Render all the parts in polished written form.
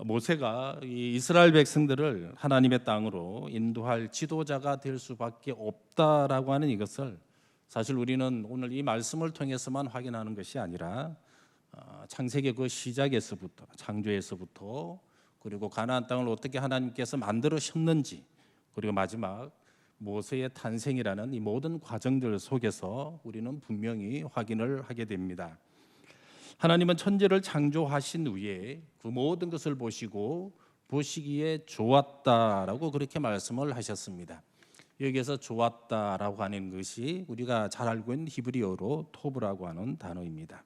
모세가 이 이스라엘 백성들을 하나님의 땅으로 인도할 지도자가 될 수밖에 없다라고 하는 이것을 사실 우리는 오늘 이 말씀을 통해서만 확인하는 것이 아니라 창세기 그 시작에서부터, 창조에서부터, 그리고 가나안 땅을 어떻게 하나님께서 만들으셨는지, 그리고 마지막 모세의 탄생이라는 이 모든 과정들 속에서 우리는 분명히 확인을 하게 됩니다. 하나님은 천지를 창조하신 후에 그 모든 것을 보시기에 좋았다라고 그렇게 말씀을 하셨습니다. 여기에서 좋았다라고 하는 것이 우리가 잘 알고 있는 히브리어로 토브라고 하는 단어입니다.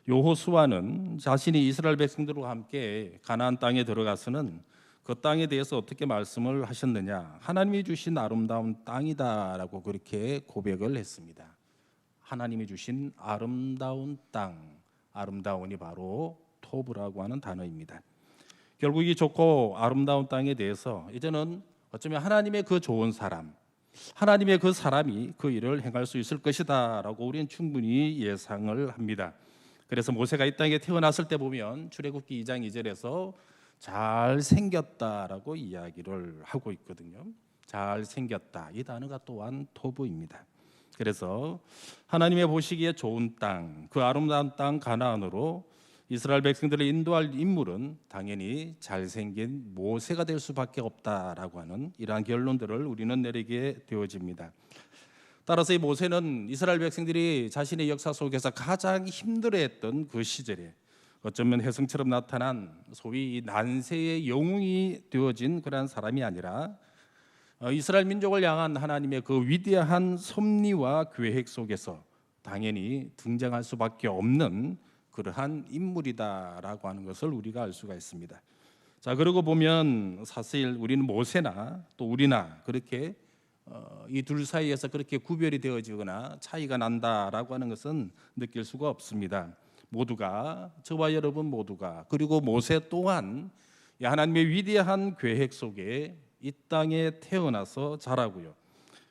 여호수아는 자신이 이스라엘 백성들과 함께 가나안 땅에 들어가서는 그 땅에 대해서 어떻게 말씀을 하셨느냐, 하나님이 주신 아름다운 땅이다라고 그렇게 고백을 했습니다. 하나님이 주신 아름다운 땅, 아름다운이 바로 토브라고 하는 단어입니다. 결국 이 좋고 아름다운 땅에 대해서 이제는 어쩌면 하나님의 그 좋은 사람, 하나님의 그 사람이 그 일을 행할 수 있을 것이다 라고 우리는 충분히 예상을 합니다. 그래서 모세가 이 땅에 태어났을 때 보면 출애굽기 2장 2절에서 잘생겼다라고 이야기를 하고 있거든요. 잘생겼다, 이 단어가 또한 토브입니다. 그래서 하나님의 보시기에 좋은 땅, 그 아름다운 땅 가나안으로 이스라엘 백성들을 인도할 인물은 당연히 잘생긴 모세가 될 수밖에 없다라고 하는 이러한 결론들을 우리는 내리게 되어집니다. 따라서 이 모세는 이스라엘 백성들이 자신의 역사 속에서 가장 힘들어했던 그 시절에 어쩌면 혜성처럼 나타난 소위 난세의 영웅이 되어진 그러한 사람이 아니라 이스라엘 민족을 향한 하나님의 그 위대한 섭리와 계획 속에서 당연히 등장할 수밖에 없는 그러한 인물이다라고 하는 것을 우리가 알 수가 있습니다. 자, 그러고 보면 사실 우리는 모세나 또 우리나 그렇게 이 둘 사이에서 그렇게 구별이 되어지거나 차이가 난다라고 하는 것은 느낄 수가 없습니다. 모두가, 저와 여러분 모두가, 그리고 모세 또한 하나님의 위대한 계획 속에 이 땅에 태어나서 자라고요,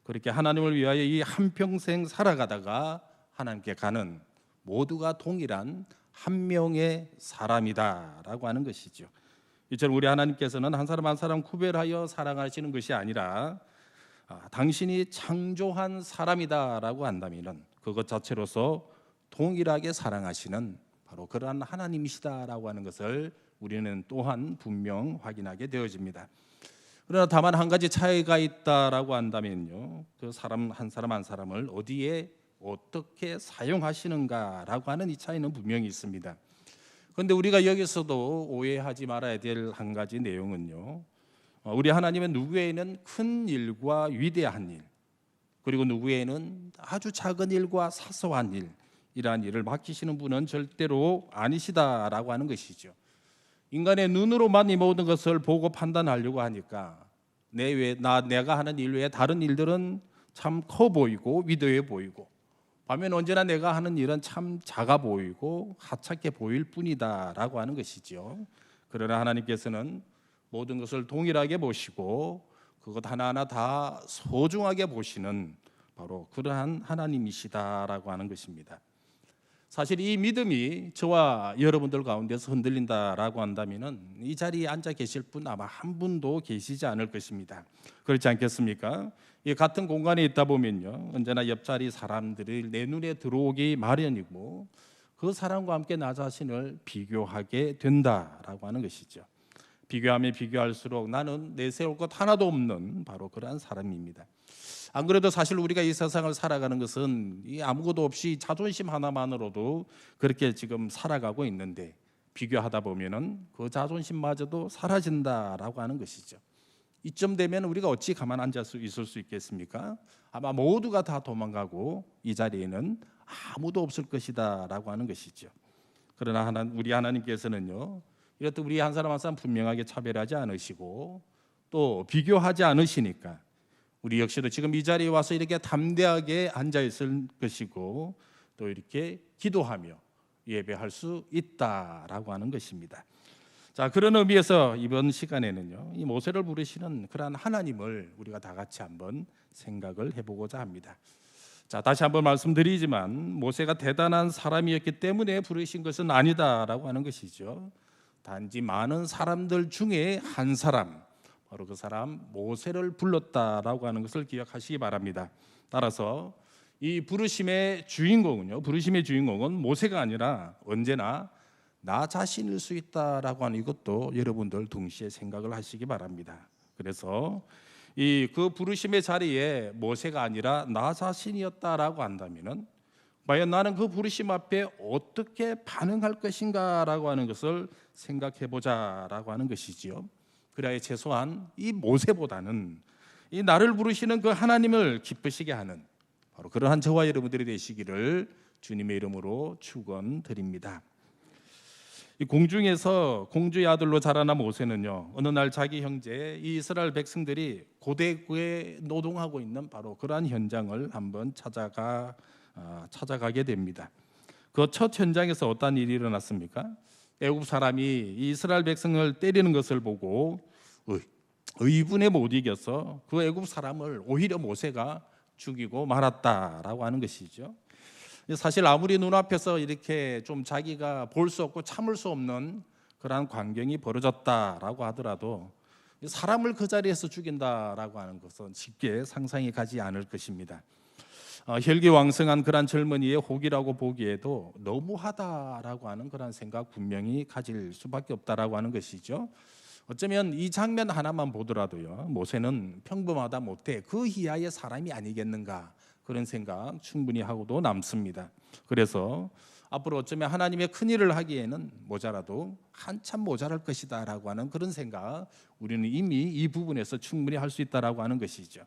그렇게 하나님을 위하여 이 한평생 살아가다가 하나님께 가는 모두가 동일한 한 명의 사람이다라고 하는 것이죠. 이처럼 우리 하나님께서는 한 사람 한 사람 구별하여 사랑하시는 것이 아니라 당신이 창조한 사람이다라고 한다면 그것 자체로서 동일하게 사랑하시는 바로 그러한 하나님이시다라고 하는 것을 우리는 또한 분명 확인하게 되어집니다. 그러나 다만 한 가지 차이가 있다라고 한다면요, 그 사람 한 사람을 어디에 어떻게 사용하시는가라고 하는 이 차이는 분명히 있습니다. 그런데 우리가 여기서도 오해하지 말아야 될 한 가지 내용은요, 우리 하나님은 누구에게는 큰 일과 위대한 일, 그리고 누구에게는 아주 작은 일과 사소한 일, 이러한 일을 맡기시는 분은 절대로 아니시다라고 하는 것이죠. 인간의 눈으로만 이 모든 것을 보고 판단하려고 하니까 내가 하는 일 외에 다른 일들은 참 커 보이고 위대해 보이고, 반면 언제나 내가 하는 일은 참 작아 보이고 하찮게 보일 뿐이다라고 하는 것이죠. 그러나 하나님께서는 모든 것을 동일하게 보시고 그것 하나하나 다 소중하게 보시는 바로 그러한 하나님이시다라고 하는 것입니다. 사실 이 믿음이 저와 여러분들 가운데서 흔들린다라고 한다면 이 자리에 앉아 계실 분 아마 한 분도 계시지 않을 것입니다. 그렇지 않겠습니까? 이 같은 공간에 있다 보면요, 언제나 옆자리 사람들이 내 눈에 들어오기 마련이고 그 사람과 함께 나 자신을 비교하게 된다라고 하는 것이죠. 비교하면 비교할수록 나는 내세울 것 하나도 없는 바로 그러한 사람입니다. 안 그래도 사실 우리가 이 세상을 살아가는 것은 아무것도 없이 자존심 하나만으로도 그렇게 지금 살아가고 있는데, 비교하다 보면은 그 자존심마저도 사라진다라고 하는 것이죠. 이쯤 되면 우리가 어찌 가만 앉아 있을 수 있겠습니까? 아마 모두가 다 도망가고 이 자리에는 아무도 없을 것이다라고 하는 것이죠. 그러나 우리 하나님께서는요, 이렇듯 우리 한 사람 한 사람 분명하게 차별하지 않으시고 또 비교하지 않으시니까 우리 역시도 지금 이 자리에 와서 이렇게 담대하게 앉아 있을 것이고 또 이렇게 기도하며 예배할 수 있다라고 하는 것입니다. 자, 그런 의미에서 이번 시간에는요, 이 모세를 부르시는 그러한 하나님을 우리가 다 같이 한번 생각을 해보고자 합니다. 자, 다시 한번 말씀드리지만 모세가 대단한 사람이었기 때문에 부르신 것은 아니다라고 하는 것이죠. 단지 많은 사람들 중에 한 사람, 바로 그 사람 모세를 불렀다라고 하는 것을 기억하시기 바랍니다. 따라서 이 부르심의 주인공은 모세가 아니라 언제나 나 자신일 수 있다라고 하는 이것도 여러분들 동시에 생각을 하시기 바랍니다. 그래서 그 부르심의 자리에 모세가 아니라 나 자신이었다라고 한다면은 과연 나는 그 부르심 앞에 어떻게 반응할 것인가라고 하는 것을 생각해 보자라고 하는 것이지요. 그래야 최소한 이 모세보다는 이 나를 부르시는 그 하나님을 기쁘시게 하는 바로 그러한 저와 여러분들이 되시기를 주님의 이름으로 축원드립니다. 이 공중에서 공주의 아들로 자라난 모세는요, 어느 날 자기 형제 이 이스라엘 백성들이 고대구에 노동하고 있는 바로 그러한 현장을 한번 찾아가게 됩니다. 그 첫 현장에서 어떤 일이 일어났습니까? 애굽 사람이 이 이스라엘 백성을 때리는 것을 보고 의분에 못 이겨서 그 애굽 사람을 오히려 모세가 죽이고 말았다라고 하는 것이죠. 사실 아무리 눈앞에서 이렇게 좀 자기가 볼 수 없고 참을 수 없는 그러한 광경이 벌어졌다라고 하더라도 사람을 그 자리에서 죽인다라고 하는 것은 쉽게 상상이 가지 않을 것입니다. 혈기왕성한 그런 젊은이의 혹이라고 보기에도 너무하다라고 하는 그런 생각 분명히 가질 수밖에 없다라고 하는 것이죠. 어쩌면 이 장면 하나만 보더라도요, 모세는 평범하다 못해 그 이하의 사람이 아니겠는가 그런 생각 충분히 하고도 남습니다. 그래서 앞으로 어쩌면 하나님의 큰 일을 하기에는 모자라도 한참 모자랄 것이다라고 하는 그런 생각 우리는 이미 이 부분에서 충분히 할 수 있다라고 하는 것이죠.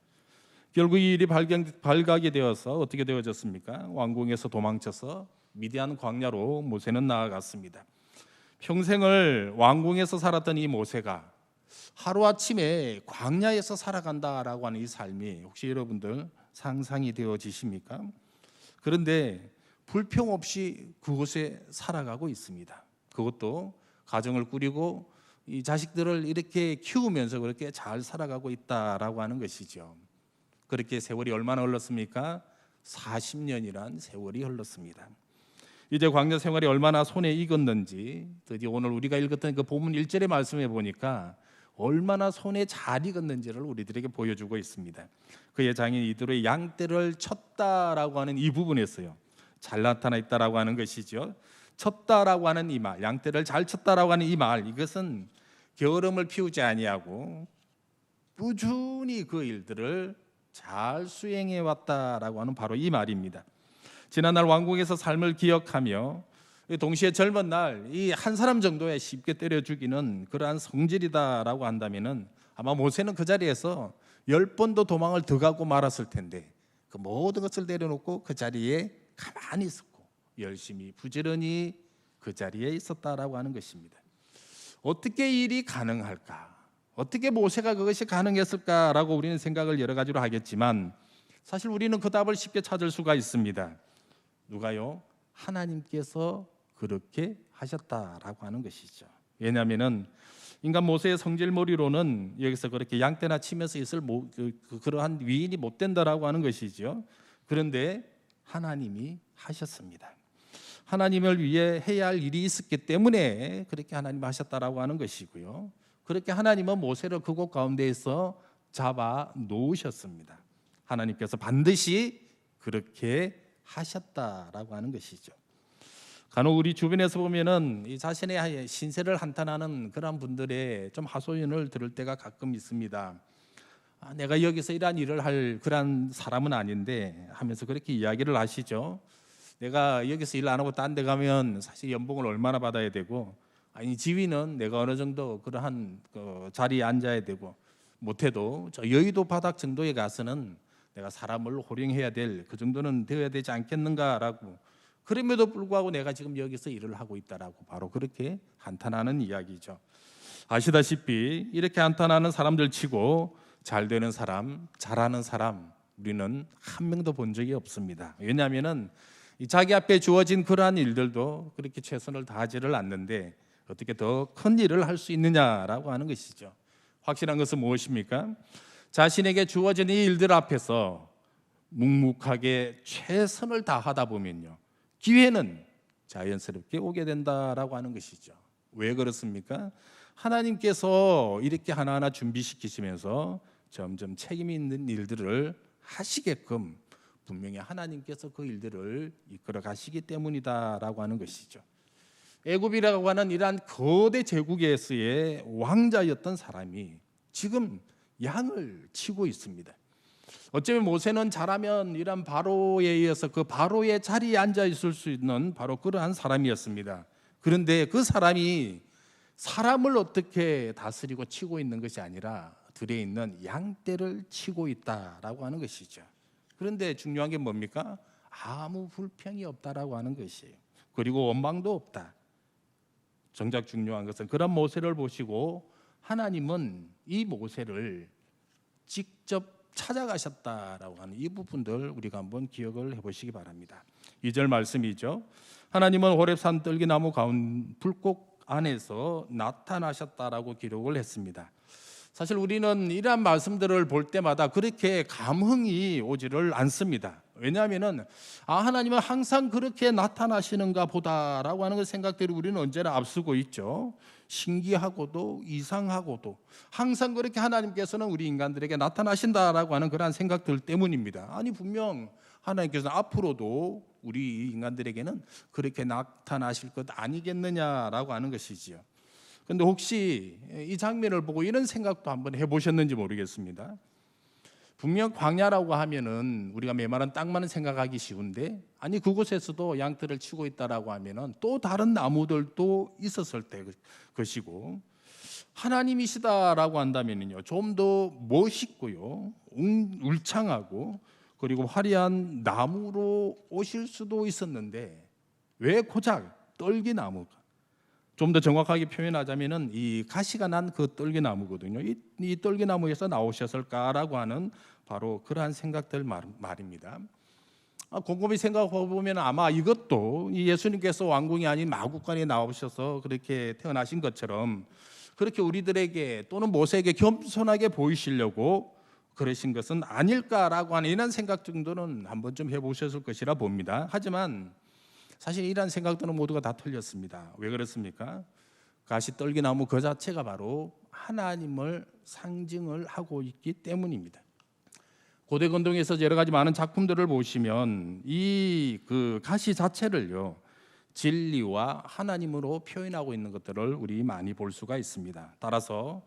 결국 이 일이 발각이 되어서 어떻게 되어졌습니까? 왕궁에서 도망쳐서 미디안 광야로 모세는 나아갔습니다. 평생을 왕궁에서 살았던 이 모세가 하루아침에 광야에서 살아간다라고 하는 이 삶이 혹시 여러분들 상상이 되어지십니까? 그런데 불평 없이 그곳에 살아가고 있습니다. 그것도 가정을 꾸리고 이 자식들을 이렇게 키우면서 그렇게 잘 살아가고 있다라고 하는 것이죠. 그렇게 세월이 얼마나 흘렀습니까? 40년이란 세월이 흘렀습니다. 이제 광야 생활이 얼마나 손에 익었는지 드디어 오늘 우리가 읽었던 그 본문 1절의 말씀에 보니까 얼마나 손에 잘 익었는지를 우리들에게 보여주고 있습니다. 그의 장인 이드로의 양떼를 쳤다라고 하는 이 부분에서요, 잘 나타나 있다라고 하는 것이죠. 쳤다라고 하는 이 말, 양떼를 잘 쳤다라고 하는 이 말, 이것은 게으름을 피우지 아니하고 꾸준히 그 일들을 잘 수행해 왔다라고 하는 바로 이 말입니다. 지난날 왕궁에서 삶을 기억하며 동시에 젊은 날 이 한 사람 정도에 쉽게 때려 죽이는 그러한 성질이다라고 한다면은 아마 모세는 그 자리에서 10번도 도망을 더 가고 말았을 텐데 그 모든 것을 내려놓고 그 자리에 가만히 있었고 열심히 부지런히 그 자리에 있었다라고 하는 것입니다. 어떻게 일이 가능할까? 어떻게 모세가 그것이 가능했을까라고 우리는 생각을 여러 가지로 하겠지만 사실 우리는 그 답을 쉽게 찾을 수가 있습니다. 누가요? 하나님께서 그렇게 하셨다라고 하는 것이죠. 왜냐하면은 인간 모세의 성질머리로는 여기서 그렇게 양떼나 치면서 있을 그러한 위인이 못 된다라고 하는 것이죠. 그런데 하나님이 하셨습니다. 하나님을 위해 해야 할 일이 있었기 때문에 그렇게 하나님 하셨다라고 하는 것이고요. 그렇게 하나님은 모세를 그곳 가운데에서 잡아 놓으셨습니다. 하나님께서 반드시 그렇게 하셨다라고 하는 것이죠. 간혹 우리 주변에서 보면은 이 자신의 신세를 한탄하는 그런 분들의 좀 하소연을 들을 때가 가끔 있습니다. 내가 여기서 이러한 일을 할 그런 사람은 아닌데 하면서 그렇게 이야기를 하시죠. 내가 여기서 일 안 하고 딴 데 가면 사실 연봉을 얼마나 받아야 되고, 아니 지위는 내가 어느 정도 그러한 자리에 앉아야 되고, 못해도 저 여의도 바닥 정도에 가서는 내가 사람을 호령해야 될 그 정도는 되어야 되지 않겠는가라고, 그럼에도 불구하고 내가 지금 여기서 일을 하고 있다라고 바로 그렇게 한탄하는 이야기죠. 아시다시피 이렇게 한탄하는 사람들 치고 잘 되는 사람, 잘하는 사람 우리는 한 명도 본 적이 없습니다. 왜냐하면은 자기 앞에 주어진 그러한 일들도 그렇게 최선을 다하지를 않는데 어떻게 더 큰 일을 할 수 있느냐라고 하는 것이죠. 확실한 것은 무엇입니까? 자신에게 주어진 이 일들 앞에서 묵묵하게 최선을 다하다 보면요, 기회는 자연스럽게 오게 된다라고 하는 것이죠. 왜 그렇습니까? 하나님께서 이렇게 하나하나 준비시키시면서 점점 책임 있는 일들을 하시게끔 분명히 하나님께서 그 일들을 이끌어 가시기 때문이다라고 하는 것이죠. 애굽이라고 하는 이러한 거대 제국에서의 왕자였던 사람이 지금 양을 치고 있습니다. 어쩌면 모세는 잘하면 이런 바로에 의해서 그 바로의 자리에 앉아 있을 수 있는 바로 그러한 사람이었습니다. 그런데 그 사람이 사람을 어떻게 다스리고 치고 있는 것이 아니라 들에 있는 양떼를 치고 있다라고 하는 것이죠. 그런데 중요한 게 뭡니까? 아무 불평이 없다라고 하는 것이에요. 그리고 원망도 없다. 정작 중요한 것은 그런 모세를 보시고 하나님은 이 모세를 직접 찾아가셨다라고 하는 이 부분들 우리가 한번 기억을 해보시기 바랍니다. 2절 말씀이죠. 하나님은 호렙산 떨기나무 가운 불꽃 안에서 나타나셨다라고 기록을 했습니다. 사실 우리는 이러한 말씀들을 볼 때마다 그렇게 감흥이 오지를 않습니다. 왜냐하면은 하나님은 항상 그렇게 나타나시는가 보다라고 하는 생각들이 우리는 언제나 앞서고 있죠. 신기하고도 이상하고도 항상 그렇게 하나님께서는 우리 인간들에게 나타나신다라고 하는 그러한 생각들 때문입니다. 아니 분명 하나님께서는 앞으로도 우리 인간들에게는 그렇게 나타나실 것 아니겠느냐라고 하는 것이지요. 그런데 혹시 이 장면을 보고 이런 생각도 한번 해보셨는지 모르겠습니다. 분명 광야라고 하면은 우리가 메마른 땅만 생각하기 쉬운데 아니 그곳에서도 양떼를 치고 있다라고 하면은 또 다른 나무들도 있었을 때 것이고 하나님이시다라고 한다면은요 좀 더 멋있고요 울창하고 그리고 화려한 나무로 오실 수도 있었는데 왜 고작 떨기나무가 좀 더 정확하게 표현하자면은 이 가시가 난 그 떨기나무거든요. 이 떨기나무에서 나오셨을까라고 하는 바로 그러한 생각들 말입니다. 곰곰이 생각해 보면 아마 이것도 이 예수님께서 왕궁이 아닌 마구간에 나오셔서 그렇게 태어나신 것처럼 그렇게 우리들에게 또는 모세에게 겸손하게 보이시려고 그러신 것은 아닐까라고 하는 이런 생각 정도는 한번 좀 해보셨을 것이라 봅니다. 하지만 사실 이러한 생각들은 모두가 다 틀렸습니다. 왜 그렇습니까? 가시떨기나무 그 자체가 바로 하나님을 상징을 하고 있기 때문입니다. 고대 건동에서 여러 가지 많은 작품들을 보시면 이 그 가시 자체를요 진리와 하나님으로 표현하고 있는 것들을 우리 많이 볼 수가 있습니다. 따라서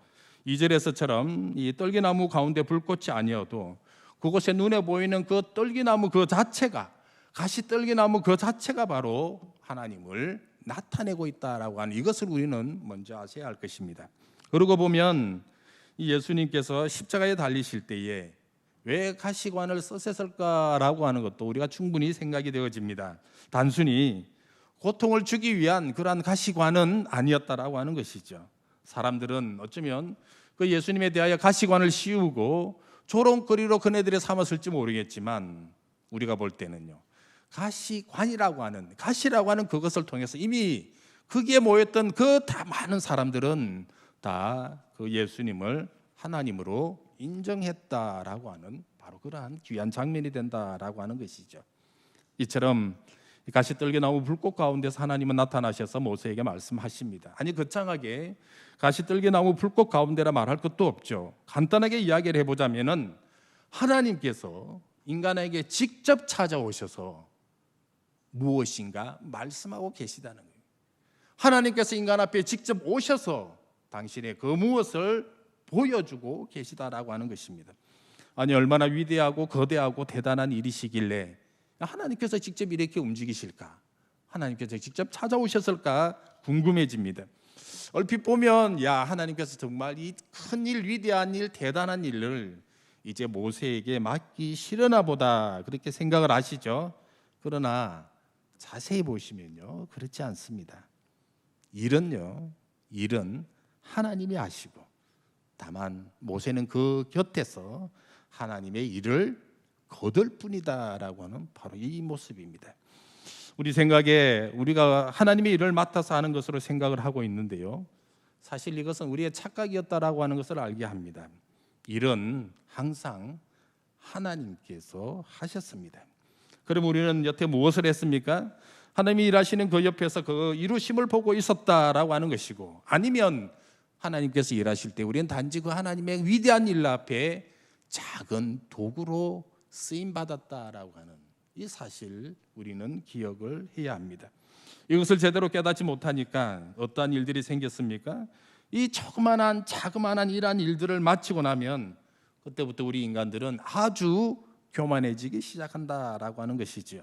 2절에서처럼 이 떨기나무 가운데 불꽃이 아니어도 그곳에 눈에 보이는 그 떨기나무 그 자체가 가시떨기나무 그 자체가 바로 하나님을 나타내고 있다라고 하는 이것을 우리는 먼저 아셔야 할 것입니다. 그러고 보면 이 예수님께서 십자가에 달리실 때에 왜 가시관을 쓰셨을까라고 하는 것도 우리가 충분히 생각이 되어집니다. 단순히 고통을 주기 위한 그러한 가시관은 아니었다라고 하는 것이죠. 사람들은 어쩌면 그 예수님에 대하여 가시관을 씌우고 조롱거리로 그네들이 삼았을지 모르겠지만 우리가 볼 때는요 가시관이라고 하는 가시라고 하는 그것을 통해서 이미 거기에 모였던 그 다 많은 사람들은 다 그 예수님을 하나님으로 인정했다라고 하는 바로 그러한 귀한 장면이 된다라고 하는 것이죠. 이처럼 가시떨기나무 불꽃 가운데서 하나님은 나타나셔서 모세에게 말씀하십니다. 아니 거창하게 가시떨기나무 불꽃 가운데라 말할 것도 없죠. 간단하게 이야기를 해보자면은 하나님께서 인간에게 직접 찾아오셔서 무엇인가 말씀하고 계시다는 거예요. 하나님께서 인간 앞에 직접 오셔서 당신의 그 무엇을 보여주고 계시다라고 하는 것입니다. 아니 얼마나 위대하고 거대하고 대단한 일이시길래 하나님께서 직접 이렇게 움직이실까? 하나님께서 직접 찾아오셨을까 궁금해집니다. 얼핏 보면 하나님께서 정말 이 큰 일, 위대한 일, 대단한 일을 이제 모세에게 맡기시려나 보다 그렇게 생각을 하시죠. 그러나 자세히 보시면요 그렇지 않습니다. 일은 하나님이 하시고 다만 모세는 그 곁에서 하나님의 일을 거둘 뿐이다라고 하는 바로 이 모습입니다. 우리 생각에 우리가 하나님의 일을 맡아서 하는 것으로 생각을 하고 있는데요 사실 이것은 우리의 착각이었다라고 하는 것을 알게 합니다. 일은 항상 하나님께서 하셨습니다. 그럼 우리는 여태 무엇을 했습니까? 하나님이 일하시는 그 옆에서 그 이루심을 보고 있었다라고 하는 것이고, 아니면 하나님께서 일하실 때 우리는 단지 그 하나님의 위대한 일 앞에 작은 도구로 쓰임 받았다라고 하는 이 사실 우리는 기억을 해야 합니다. 이것을 제대로 깨닫지 못하니까 어떠한 일들이 생겼습니까? 이 자그마한 이러한 일들을 마치고 나면 그때부터 우리 인간들은 아주 교만해지기 시작한다라고 하는 것이지요.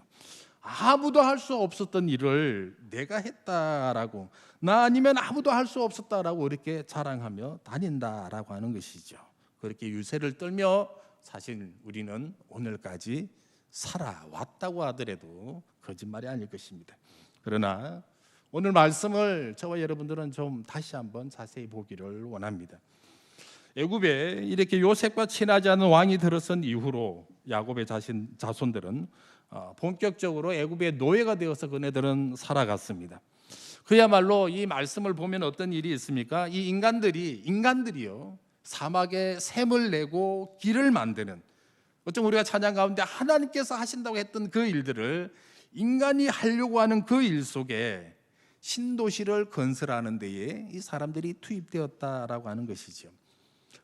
아무도 할 수 없었던 일을 내가 했다라고, 나 아니면 아무도 할 수 없었다라고 이렇게 자랑하며 다닌다라고 하는 것이죠. 그렇게 유세를 떨며 사실 우리는 오늘까지 살아왔다고 하더라도 거짓말이 아닐 것입니다. 그러나 오늘 말씀을 저와 여러분들은 좀 다시 한번 자세히 보기를 원합니다. 애굽에 이렇게 요셉과 친하지 않은 왕이 들어선 이후로 야곱의 자손들은 본격적으로 애굽의 노예가 되어서 그네들은 살아갔습니다. 그야말로 이 말씀을 보면 어떤 일이 있습니까? 이 인간들이요, 사막에 샘을 내고 길을 만드는, 어쩜 우리가 찬양 가운데 하나님께서 하신다고 했던 그 일들을 인간이 하려고 하는 그 일 속에 신도시를 건설하는 데에 이 사람들이 투입되었다라고 하는 것이죠.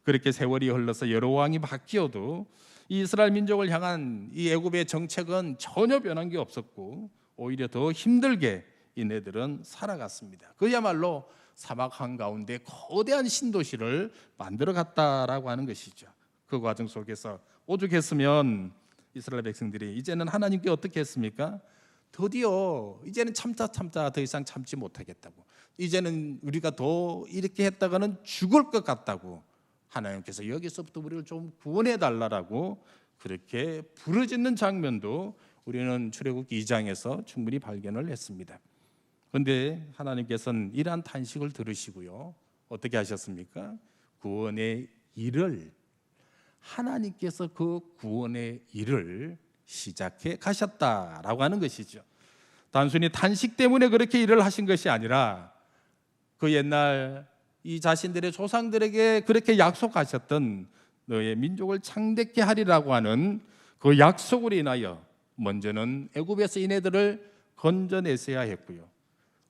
그렇게 세월이 흘러서 여러 왕이 바뀌어도 이 이스라엘 민족을 향한 이 애굽의 정책은 전혀 변한 게 없었고 오히려 더 힘들게 이네들은 살아갔습니다. 그야말로 사막 한가운데 거대한 신도시를 만들어 갔다라고 하는 것이죠. 그 과정 속에서 오죽했으면 이스라엘 백성들이 이제는 하나님께 어떻게 했습니까? 드디어 이제는 참자 더 이상 참지 못하겠다고, 이제는 우리가 더 이렇게 했다가는 죽을 것 같다고 하나님께서 여기서부터 우리를 좀 구원해 달라라고 그렇게 부르짖는 장면도 우리는 출애굽기 2장에서 충분히 발견을 했습니다. 그런데 하나님께서는 이러한 탄식을 들으시고요, 어떻게 하셨습니까? 구원의 일을, 하나님께서 그 구원의 일을 시작해 가셨다라고 하는 것이죠. 단순히 탄식 때문에 그렇게 일을 하신 것이 아니라 그 옛날 이 자신들의 조상들에게 그렇게 약속하셨던 너의 민족을 창대케 하리라고 하는 그 약속으로 인하여 먼저는 애굽에서 이네들을 건져내셔야 했고요.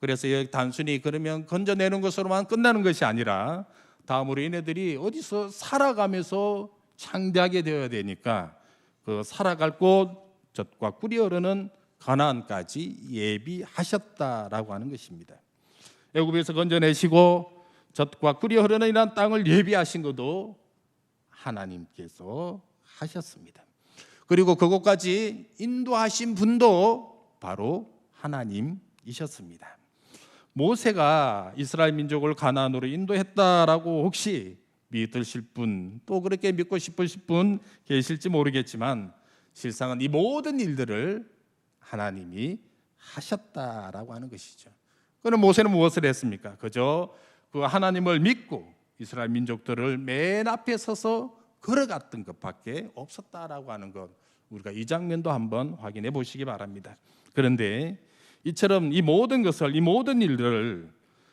그래서 단순히 그러면 건져내는 것으로만 끝나는 것이 아니라 다음으로 이네들이 어디서 살아가면서 창대하게 되어야 되니까 그 살아갈 곳, 젖과 꿀이 흐르는 가나안까지 예비하셨다라고 하는 것입니다. 애굽에서 건져내시고 젖과 꿀이 흐르는 이런 땅을 예비하신 것도 하나님께서 하셨습니다. 그리고 그곳까지 인도하신 분도 바로 하나님이셨습니다. 모세가 이스라엘 민족을 가나안으로 인도했다라고 혹시 믿으실 분, 또 그렇게 믿고 싶으실 분 계실지 모르겠지만 실상은 이 모든 일들을 하나님이 하셨다라고 하는 것이죠. 그럼 모세는 무엇을 했습니까? 그저 그 하나님을 믿고 이스라엘 민족들을 맨 앞에 서서 걸어갔던 것밖에 없었다라고 하는 것, 우리가 이 장면도 한번 확인해 보시기 바랍니다. 그런데 이처럼 이 모든 것을, 이 모든 일들을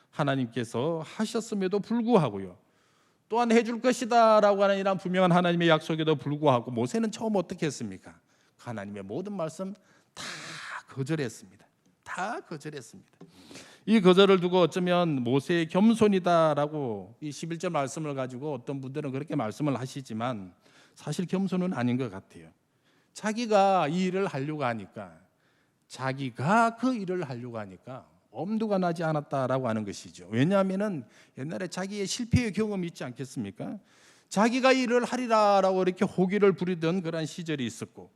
하나님께서 하셨음에도 불구하고요, 또한 해줄 것이다 라고 하는 이런 분명한 하나님의 약속에도 불구하고 모세는 처음 어떻게 했습니까? 하나님의 모든 말씀 다 거절했습니다. 다 거절했습니다. 이 거절을 두고 어쩌면 모세의 겸손이다라고 이 11절 말씀을 가지고 어떤 분들은 그렇게 말씀을 하시지만 사실 겸손은 아닌 것 같아요. 자기가 이 일을 하려고 하니까, 자기가 그 일을 하려고 하니까 엄두가 나지 않았다라고 하는 것이죠. 왜냐하면은 옛날에 자기의 실패의 경험이 있지 않겠습니까? 자기가 일을 하리라라고 이렇게 호기를 부리던 그런 시절이 있었고,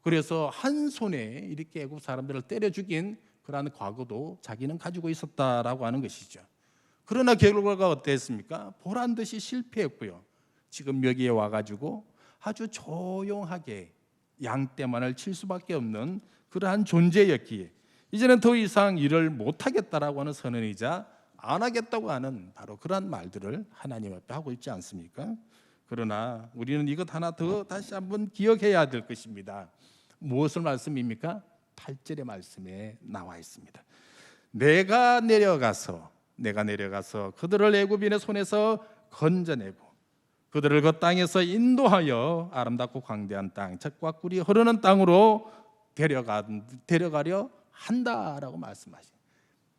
그래서 한 손에 이렇게 애굽 사람들을 때려 죽인 그러한 과거도 자기는 가지고 있었다라고 하는 것이죠. 그러나 결과가 어땠습니까? 보란 듯이 실패했고요. 지금 여기에 와가지고 아주 조용하게 양떼만을 칠 수밖에 없는 그러한 존재였기에 이제는 더 이상 일을 못하겠다라고 하는 선언이자 안 하겠다고 하는 바로 그러한 말들을 하나님 앞에 하고 있지 않습니까? 그러나 우리는 이것 하나 더 다시 한번 기억해야 될 것입니다. 무엇을 말씀입니까? 8절의 말씀에 나와 있습니다. 내가 내려가서 그들을 애굽인의 손에서 건져내고 그들을 그 땅에서 인도하여 아름답고 광대한 땅, 젖과 꿀이 흐르는 땅으로 데려가려 한다라고 말씀하시죠.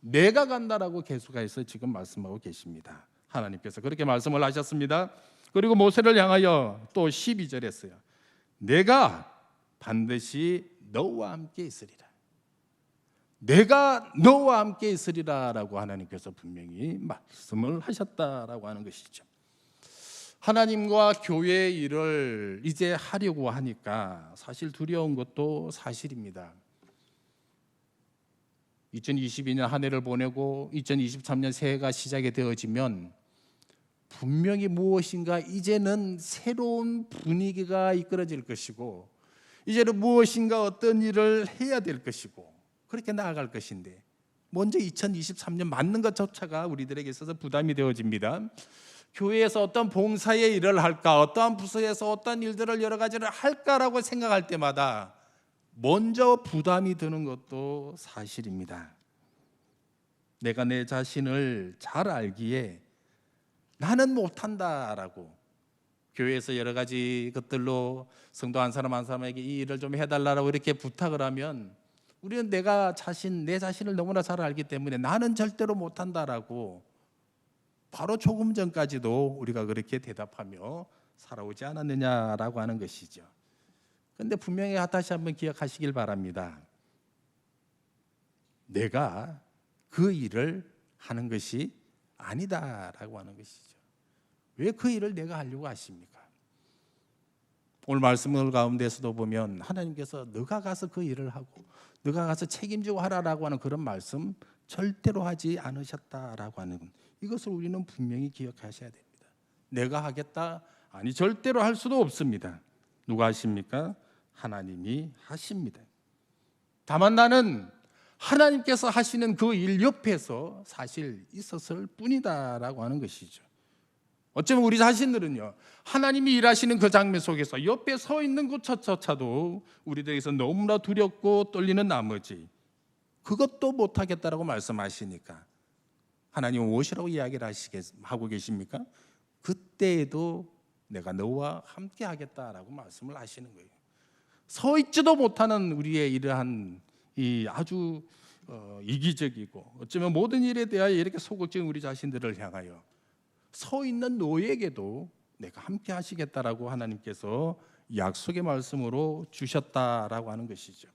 내가 간다라고 계속해서 지금 말씀하고 계십니다. 하나님께서 그렇게 말씀을 하셨습니다. 그리고 모세를 향하여 또 12절에 했어요. 내가 반드시 너와 함께 있으리라. 내가 너와 함께 있으리라 라고 하나님께서 분명히 말씀을 하셨다라고 하는 것이죠. 하나님과 교회의 일을 이제 하려고 하니까 사실 두려운 것도 사실입니다. 2022년 한 해를 보내고 2023년 새해가 시작이 되어지면 분명히 무엇인가 이제는 새로운 분위기가 이끌어질 것이고, 이제는 무엇인가 어떤 일을 해야 될 것이고 그렇게 나아갈 것인데, 먼저 2023년 맞는 것조차가 우리들에게 있어서 부담이 되어집니다. 교회에서 어떤 봉사의 일을 할까, 어떠한 부서에서 어떤 일들을 여러 가지를 할까라고 생각할 때마다 먼저 부담이 드는 것도 사실입니다. 내가 내 자신을 잘 알기에 나는 못한다라고 교회에서 여러 가지 것들로 성도 한 사람 한 사람에게 이 일을 좀 해달라고 이렇게 부탁을 하면 우리는 내 자신을 너무나 잘 알기 때문에 나는 절대로 못한다라고 바로 조금 전까지도 우리가 그렇게 대답하며 살아오지 않았느냐라고 하는 것이죠. 그런데 분명히 다시 한번 기억하시길 바랍니다. 내가 그 일을 하는 것이 아니다라고 하는 것이죠. 왜 그 일을 내가 하려고 하십니까? 오늘 말씀을 가운데서도 보면 하나님께서 너가 가서 그 일을 하고 너가 가서 책임지고 하라라고 하는 그런 말씀 절대로 하지 않으셨다라고 하는, 이것을 우리는 분명히 기억하셔야 됩니다. 내가 하겠다? 아니, 절대로 할 수도 없습니다. 누가 하십니까? 하나님이 하십니다. 다만 나는 하나님께서 하시는 그 일 옆에서 사실 있었을 뿐이다라고 하는 것이죠. 어쩌면 우리 자신들은요, 하나님이 일하시는 그 장면 속에서 옆에 서 있는 것조차도 우리들에게서 너무나 두렵고 떨리는 나머지 그것도 못하겠다라고 말씀하시니까 하나님은 무엇이라고 이야기를 하고 계십니까? 그때에도 내가 너와 함께 하겠다라고 말씀을 하시는 거예요. 서 있지도 못하는 우리의 이러한 이 아주 이기적이고 어쩌면 모든 일에 대하여 이렇게 소극적인 우리 자신들을 향하여 서 있는 너에게도 내가 함께 하시겠다라고 하나님께서 약속의 말씀으로 주셨다라고 하는 것이죠.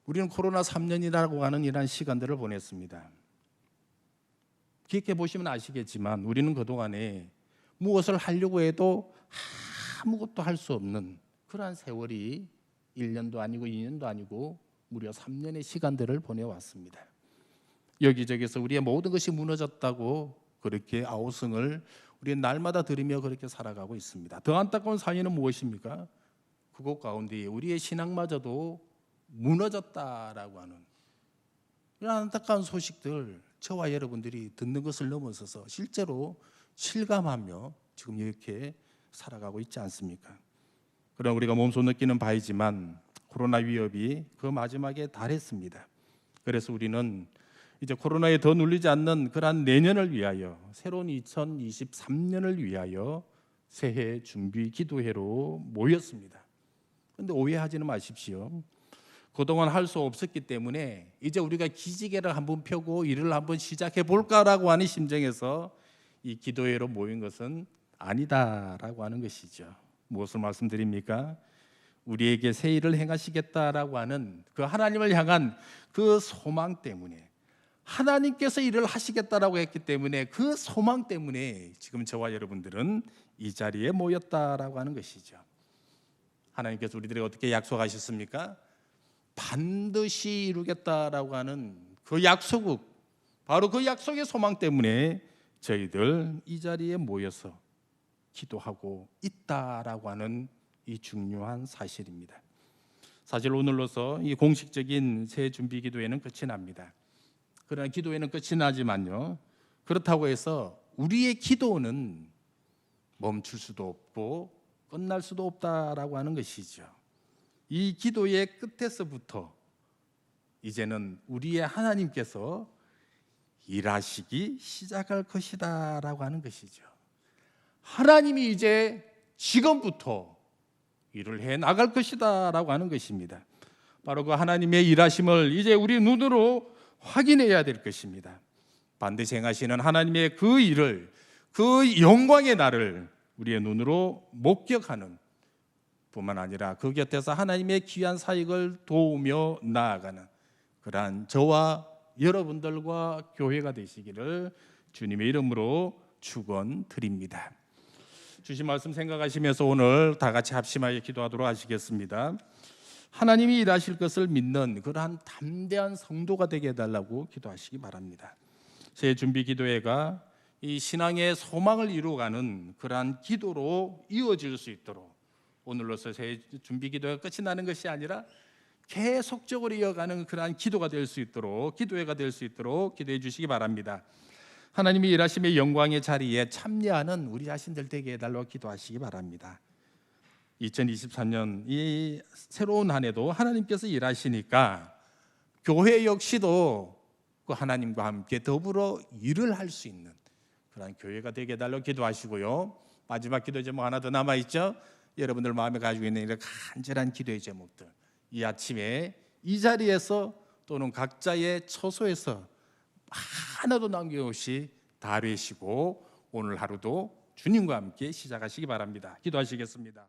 우리는 코로나 3년이라고 하는 이러한 시간들을 보냈습니다. 기억해 보시면 아시겠지만 우리는 그동안에 무엇을 하려고 해도 아무것도 할 수 없는 그러한 세월이 1년도 아니고 2년도 아니고 무려 3년의 시간들을 보내왔습니다. 여기저기서 우리의 모든 것이 무너졌다고 그렇게 아우성을 우리는 날마다 들으며 그렇게 살아가고 있습니다. 더 안타까운 사연은 무엇입니까? 그것 가운데 우리의 신앙마저도 무너졌다라고 하는 이런 안타까운 소식들, 저와 여러분들이 듣는 것을 넘어서서 실제로 실감하며 지금 이렇게 살아가고 있지 않습니까? 그러나 우리가 몸소 느끼는 바이지만 코로나 위협이 그 마지막에 달했습니다. 그래서 우리는 이제 코로나에 더 눌리지 않는 그러한 내년을 위하여, 새로운 2023년을 위하여 새해 준비 기도회로 모였습니다. 그런데 오해하지는 마십시오. 그동안 할 수 없었기 때문에 이제 우리가 기지개를 한번 펴고 일을 한번 시작해 볼까라고 하는 심정에서 이 기도회로 모인 것은 아니다라고 하는 것이죠. 무엇을 말씀드립니까? 우리에게 새 일을 행하시겠다라고 하는 그 하나님을 향한 그 소망 때문에, 하나님께서 일을 하시겠다라고 했기 때문에 그 소망 때문에 지금 저와 여러분들은 이 자리에 모였다라고 하는 것이죠. 하나님께서 우리들에게 어떻게 약속하셨습니까? 반드시 이루겠다라고 하는 그 약속, 바로 그 약속의 소망 때문에 저희들 이 자리에 모여서 기도하고 있다라고 하는 이 중요한 사실입니다. 사실 오늘로서 이 공식적인 새해 준비 기도회는 끝이 납니다. 그러나 기도회는 끝이 나지만요, 그렇다고 해서 우리의 기도는 멈출 수도 없고 끝날 수도 없다라고 하는 것이죠. 이 기도의 끝에서부터 이제는 우리의 하나님께서 일하시기 시작할 것이다라고 하는 것이죠. 하나님이 이제 지금부터 일을 해 나갈 것이다라고 하는 것입니다. 바로 그 하나님의 일하심을 이제 우리 눈으로 확인해야 될 것입니다. 반드시 행하시는 하나님의 그 일을, 그 영광의 날을 우리의 눈으로 목격하는 뿐만 아니라 그 곁에서 하나님의 귀한 사역을 도우며 나아가는 그러한 저와 여러분들과 교회가 되시기를 주님의 이름으로 축원드립니다. 주신 말씀 생각하시면서 오늘 다 같이 합심하여 기도하도록 하시겠습니다. 하나님이 일하실 것을 믿는 그러한 담대한 성도가 되게 해달라고 기도하시기 바랍니다. 새 준비 기도회가 이 신앙의 소망을 이루어가는 그러한 기도로 이어질 수 있도록 오늘로서 새 준비 기도회가 끝이 나는 것이 아니라 계속적으로 이어가는 그러한 기도가 될 수 있도록, 기도회가 될 수 있도록 기도해 주시기 바랍니다. 하나님이 일하심의 영광의 자리에 참여하는 우리 자신들 되게 해달라고 기도하시기 바랍니다. 2023년 이 새로운 한 해도 하나님께서 일하시니까 교회 역시도 그 하나님과 함께 더불어 일을 할 수 있는 그런 교회가 되게 해달라고 기도하시고요. 마지막 기도 제목 하나 더 남아있죠. 여러분들 마음에 가지고 있는 이런 간절한 기도의 제목들, 이 아침에 이 자리에서 또는 각자의 처소에서 하나도 남김없이 다 되시고 오늘 하루도 주님과 함께 시작하시기 바랍니다. 기도하시겠습니다.